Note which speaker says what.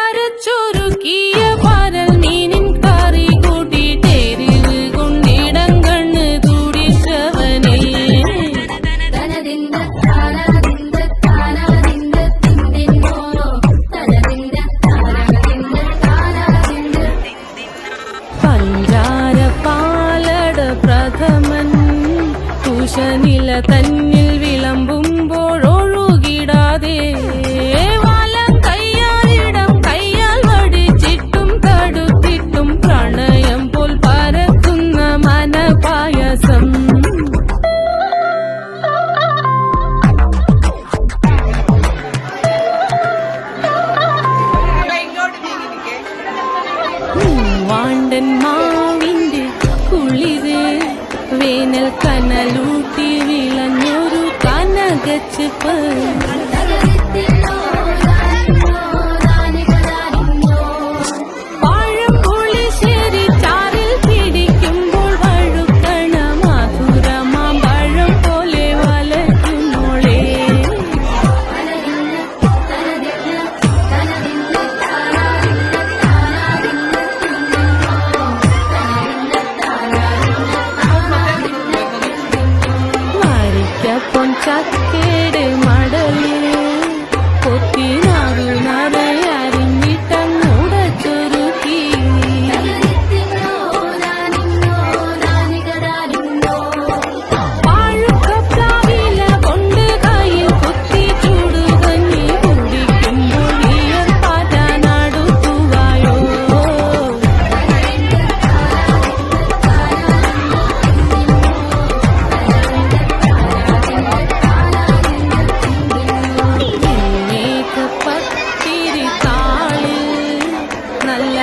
Speaker 1: മുളകരച്ചൊരുക്കിയ പരൽ മീനിൻ കറി കൂട്ടിട്ടെരിവ് കൊണ്ടിടങ്കണ്ണ് തുടിച്ചവനെ പഞ്ചാര പാലട പ്രഥമൻ കുശനില തന്നിൽ വിളമ്പുമ്പോഴൊഴുകിടാതെ വലം കയ്യാലിടം കയ്യാൽ വടിച്ചിട്ടും തടുത്തിട്ടും പ്രണയം പോൽ പരക്കുന്ന മനപായസം വാണ്ടൻ മാവിന്റെ കുളിര് വേനൽ കനലൂട്ടി വിളഞ്ഞൊരു കനകച്ചെപ്പ് പഴം പുളിശ്ശേരി ചാറിൽ പിടിക്കുമ്പോൾ വഴുക്കണ മധുരമാം പഴം പോലെ വലയ്ക്കുന്നോളേ വരിക്കപ്പം ചക്കേട് മടല് കൊത്തിനാറു നിറയരിഞ്ഞിട്ടങ്ങുടച്ചൊരുക്കി പാഴുക്കപ്ലാവില കൊണ്ട് കയ്യിൽ കുത്തി ചൂടുകഞ്ഞി കുടിക്കുമ്പോൾ ഈയർ പാറ്റാനടുത്തുവായോ പത്തിരി താളിൽ നല്ല